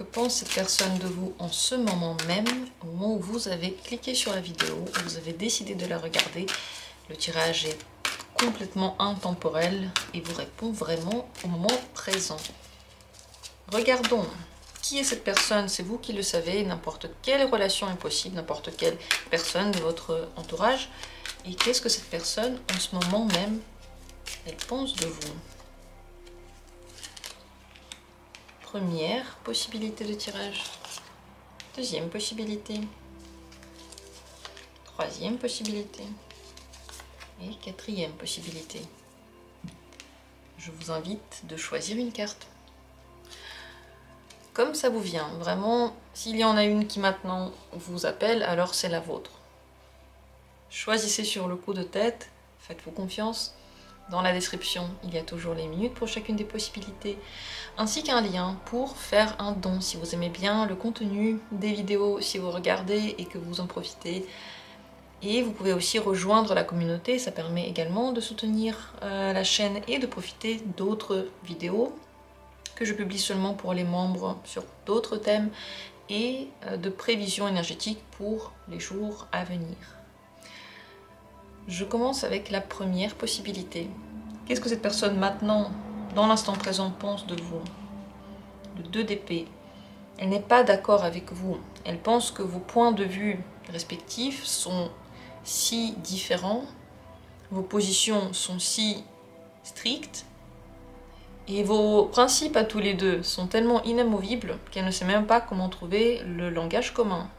Que pense cette personne de vous en ce moment même, au moment où vous avez cliqué sur la vidéo, où vous avez décidé de la regarder? Le tirage est complètement intemporel et vous répond vraiment au moment présent. Regardons. Qui est cette personne? C'est vous qui le savez. N'importe quelle relation est possible, n'importe quelle personne de votre entourage. Et qu'est-ce que cette personne, en ce moment même, elle pense de vous? Première possibilité de tirage. Deuxième possibilité. Troisième possibilité. Et quatrième possibilité. Je vous invite de choisir une carte. Comme ça vous vient, vraiment, s'il y en a une qui maintenant vous appelle, alors c'est la vôtre. Choisissez sur le coup de tête, faites-vous confiance. Dans la description, il y a toujours les minutes pour chacune des possibilités, ainsi qu'un lien pour faire un don si vous aimez bien le contenu des vidéos, si vous regardez et que vous en profitez. Et vous pouvez aussi rejoindre la communauté, ça permet également de soutenir la chaîne et de profiter d'autres vidéos que je publie seulement pour les membres sur d'autres thèmes et de prévisions énergétiques pour les jours à venir. Je commence avec la première possibilité. Qu'est-ce que cette personne maintenant, dans l'instant présent, pense de vous? Le 2 d'épée. Elle n'est pas d'accord avec vous. Elle pense que vos points de vue respectifs sont si différents, vos positions sont si strictes, et vos principes à tous les deux sont tellement inamovibles qu'elle ne sait même pas comment trouver le langage commun.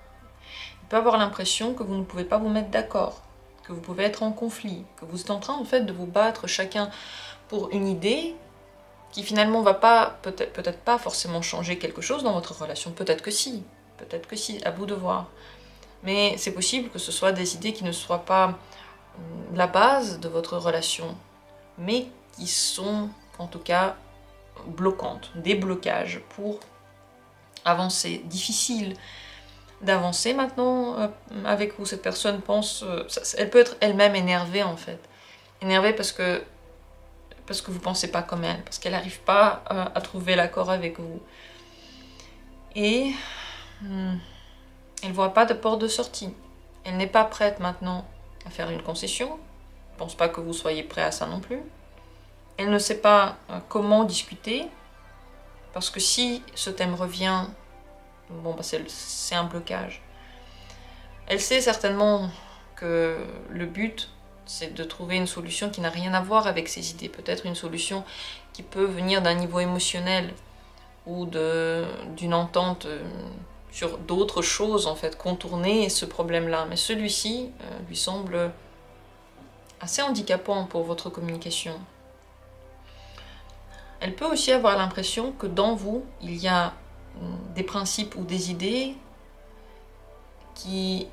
Elle peut avoir l'impression que vous ne pouvez pas vous mettre d'accord, que vous pouvez être en conflit, que vous êtes en train en fait de vous battre chacun pour une idée qui finalement va pas, peut-être pas forcément changer quelque chose dans votre relation, peut-être que si, à vous de voir. Mais c'est possible que ce soit des idées qui ne soient pas la base de votre relation, mais qui sont en tout cas bloquantes, des blocages pour avancer. Difficile d'avancer maintenant avec vous. Cette personne pense, elle peut être elle-même énervée en fait. Énervée parce que vous ne pensez pas comme elle, parce qu'elle n'arrive pas à trouver l'accord avec vous. Et elle ne voit pas de porte de sortie. Elle n'est pas prête maintenant à faire une concession. Je ne pense pas que vous soyez prêt à ça non plus. Elle ne sait pas comment discuter, parce que si ce thème revient, bon, bah c'est un blocage. Elle sait certainement que le but, c'est de trouver une solution qui n'a rien à voir avec ses idées. Peut-être une solution qui peut venir d'un niveau émotionnel ou d'une entente sur d'autres choses, en fait, contourner ce problème-là. Mais celui-ci lui semble assez handicapant pour votre communication. Elle peut aussi avoir l'impression que dans vous, il y a des principes ou des idées qui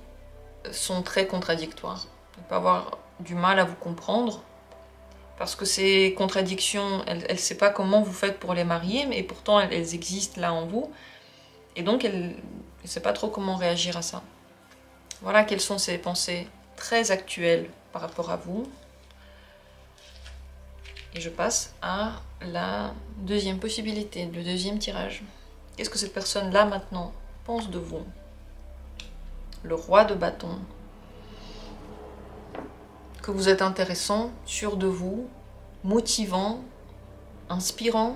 sont très contradictoires. Elle peut avoir du mal à vous comprendre parce que ces contradictions, elle ne sait pas comment vous faites pour les marier, mais pourtant elles existent là en vous. Et donc elle ne sait pas trop comment réagir à ça. Voilà quelles sont ses pensées très actuelles par rapport à vous. Et je passe à la deuxième possibilité, le deuxième tirage. Qu'est-ce que cette personne-là, maintenant, pense de vous? Le roi de bâton. Que vous êtes intéressant, sûr de vous, motivant, inspirant,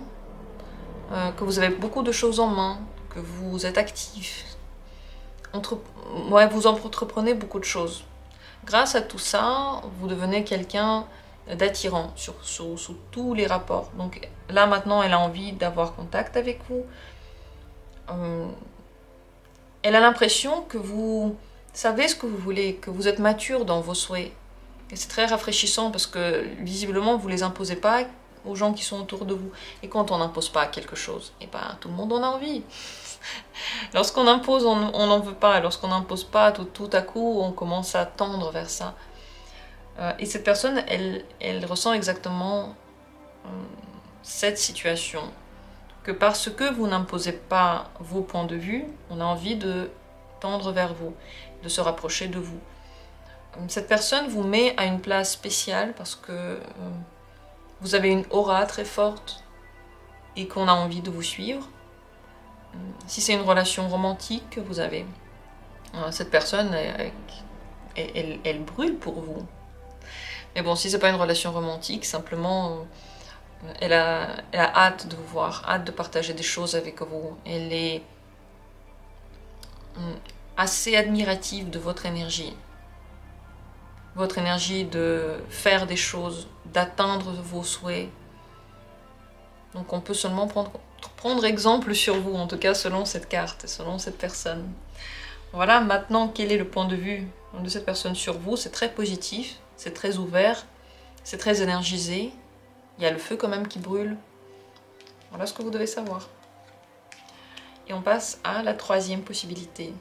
que vous avez beaucoup de choses en main, que vous êtes actif. Ouais, vous entreprenez beaucoup de choses. Grâce à tout ça, vous devenez quelqu'un d'attirant sous tous les rapports. Donc là maintenant elle a envie d'avoir contact avec vous. Elle a l'impression que vous savez ce que vous voulez, que vous êtes mature dans vos souhaits. Et c'est très rafraîchissant parce que visiblement vous les imposez pas aux gens qui sont autour de vous. Et quand on n'impose pas quelque chose, et ben tout le monde en a envie. Lorsqu'on impose, on n'en veut pas. Lorsqu'on n'impose pas, tout à coup on commence à tendre vers ça. Et cette personne, elle ressent exactement cette situation. Que parce que vous n'imposez pas vos points de vue, on a envie de tendre vers vous, de se rapprocher de vous. Cette personne vous met à une place spéciale parce que vous avez une aura très forte et qu'on a envie de vous suivre. Si c'est une relation romantique que vous avez, cette personne, elle brûle pour vous. Mais bon, si c'est pas une relation romantique, simplement, elle a hâte de vous voir, hâte de partager des choses avec vous. Elle est assez admirative de votre énergie. Votre énergie de faire des choses, d'atteindre vos souhaits. Donc on peut seulement prendre exemple sur vous, en tout cas selon cette carte, selon cette personne. Voilà, maintenant quel est le point de vue de cette personne sur vous? C'est très positif, c'est très ouvert, c'est très énergisé. Il y a le feu quand même qui brûle. Voilà ce que vous devez savoir. Et on passe à la troisième possibilité.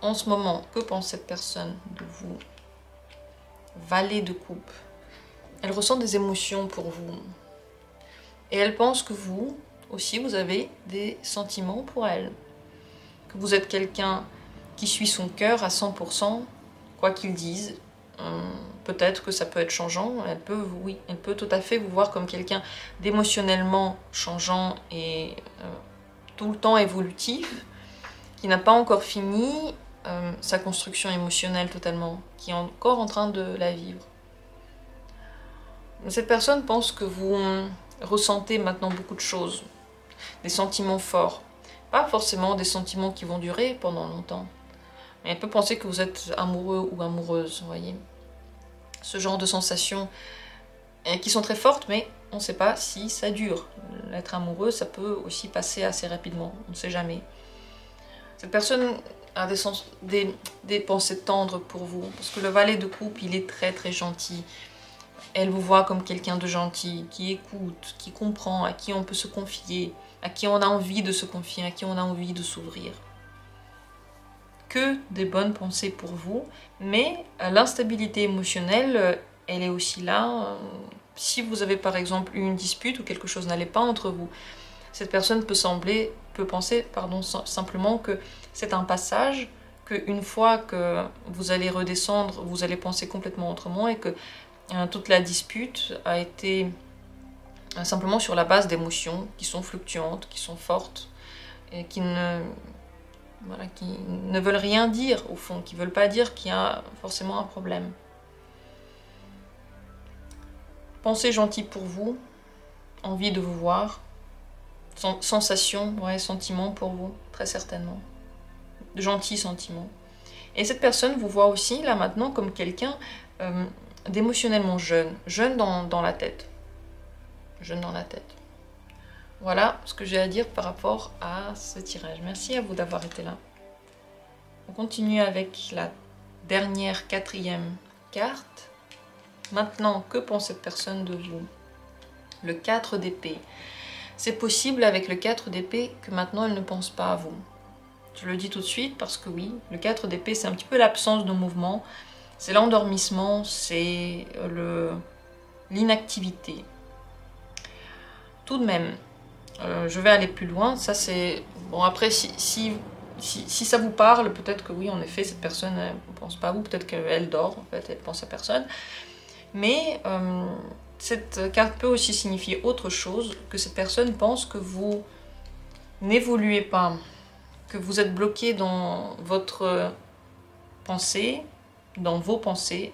En ce moment, que pense cette personne de vous? Valet de coupe. Elle ressent des émotions pour vous. Et elle pense que vous aussi, vous avez des sentiments pour elle. Que vous êtes quelqu'un qui suit son cœur à 100%, quoi qu'il dise. Peut-être que ça peut être changeant. Elle peut tout à fait vous voir comme quelqu'un d'émotionnellement changeant et tout le temps évolutif, qui n'a pas encore fini sa construction émotionnelle totalement, qui est encore en train de la vivre. Cette personne pense que vous ressentez maintenant beaucoup de choses, des sentiments forts. Pas forcément des sentiments qui vont durer pendant longtemps, mais elle peut penser que vous êtes amoureux ou amoureuse, vous voyez. Ce genre de sensations qui sont très fortes, mais on ne sait pas si ça dure. L'être amoureux, ça peut aussi passer assez rapidement, on ne sait jamais. Cette personne a des pensées tendres pour vous, parce que le valet de coupe, il est très très gentil. Elle vous voit comme quelqu'un de gentil, qui écoute, qui comprend, à qui on peut se confier, à qui on a envie de se confier, à qui on a envie de s'ouvrir. Que des bonnes pensées pour vous, mais l'instabilité émotionnelle, elle est aussi là. Si vous avez par exemple eu une dispute ou quelque chose n'allait pas entre vous, cette personne peut penser simplement que c'est un passage, qu'une fois que vous allez redescendre, vous allez penser complètement autrement et que toute la dispute a été simplement sur la base d'émotions qui sont fluctuantes, qui sont fortes et qui ne veulent rien dire au fond, qui ne veulent pas dire qu'il y a forcément un problème. Pensée gentille pour vous, envie de vous voir, sensation, sentiment pour vous, très certainement. De gentils sentiments. Et cette personne vous voit aussi, là maintenant, comme quelqu'un d'émotionnellement jeune dans la tête. Jeune dans la tête. Voilà ce que j'ai à dire par rapport à ce tirage. Merci à vous d'avoir été là. On continue avec la dernière, quatrième carte. Maintenant, que pense cette personne de vous? Le 4 d'épée. C'est possible avec le 4 d'épée que maintenant elle ne pense pas à vous. Je le dis tout de suite parce que oui, le 4 d'épée c'est un petit peu l'absence de mouvement, c'est l'endormissement, c'est l'inactivité. Tout de même, je vais aller plus loin, ça c'est... Bon après si ça vous parle, peut-être que oui en effet cette personne ne pense pas à vous, peut-être qu'elle dort en fait, elle pense à personne. Mais cette carte peut aussi signifier autre chose, que cette personne pense que vous n'évoluez pas, que vous êtes bloqué dans votre pensée, dans vos pensées,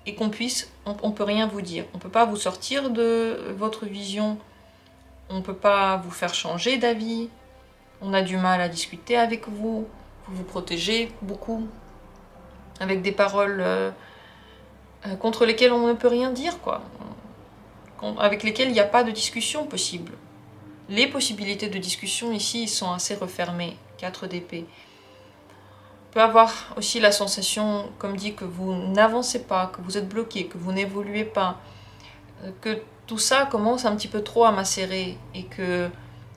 et on peut rien vous dire. On ne peut pas vous sortir de votre vision, on ne peut pas vous faire changer d'avis, on a du mal à discuter avec vous, vous protégez beaucoup, avec des paroles contre lesquelles on ne peut rien dire, quoi. Avec lesquelles il n'y a pas de discussion possible. Les possibilités de discussion ici sont assez refermées, 4 d'épée. On peut avoir aussi la sensation, comme dit, que vous n'avancez pas, que vous êtes bloqué, que vous n'évoluez pas, que tout ça commence un petit peu trop à macérer et que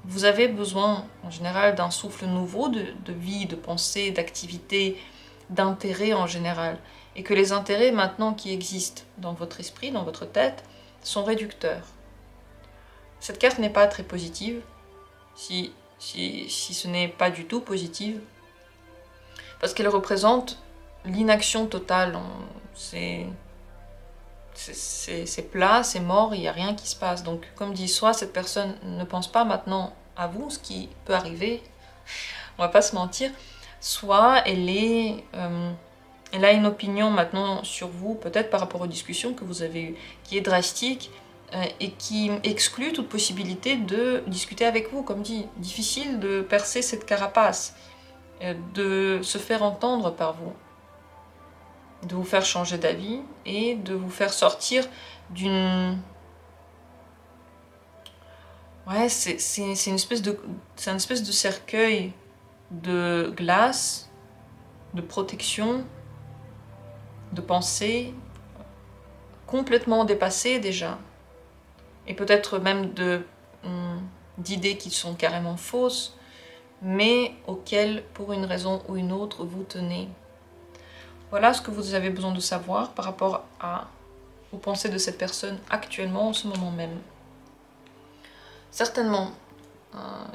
vous avez besoin, en général, d'un souffle nouveau de vie, de pensée, d'activité, d'intérêt en général. Et que les intérêts maintenant qui existent dans votre esprit, dans votre tête, sont réducteurs. Cette carte n'est pas très positive, si ce n'est pas du tout positive, parce qu'elle représente l'inaction totale. C'est plat, c'est mort, il n'y a rien qui se passe. Donc, comme dit, soit cette personne ne pense pas maintenant à vous, ce qui peut arriver, on va pas se mentir, soit elle a une opinion maintenant sur vous, peut-être par rapport aux discussions que vous avez eues, qui est drastique et qui exclut toute possibilité de discuter avec vous. Comme dit, difficile de percer cette carapace, de se faire entendre par vous, de vous faire changer d'avis et de vous faire sortir d'une... Ouais, c'est une espèce de cercueil de glace, de protection, de pensée, complètement dépassé déjà. Et peut-être même d'idées qui sont carrément fausses, mais auxquelles, pour une raison ou une autre, vous tenez. Voilà ce que vous avez besoin de savoir par rapport aux pensées de cette personne actuellement, en ce moment même. Certainement,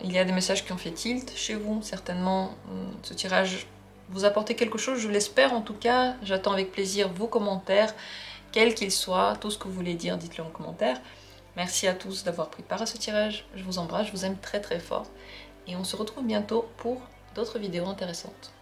il y a des messages qui ont fait tilt chez vous. Certainement, ce tirage vous apporte quelque chose, je l'espère en tout cas. J'attends avec plaisir vos commentaires, quels qu'ils soient. Tout ce que vous voulez dire, dites-le en commentaire. Merci à tous d'avoir pris part à ce tirage. Je vous embrasse, je vous aime très très fort. Et on se retrouve bientôt pour d'autres vidéos intéressantes.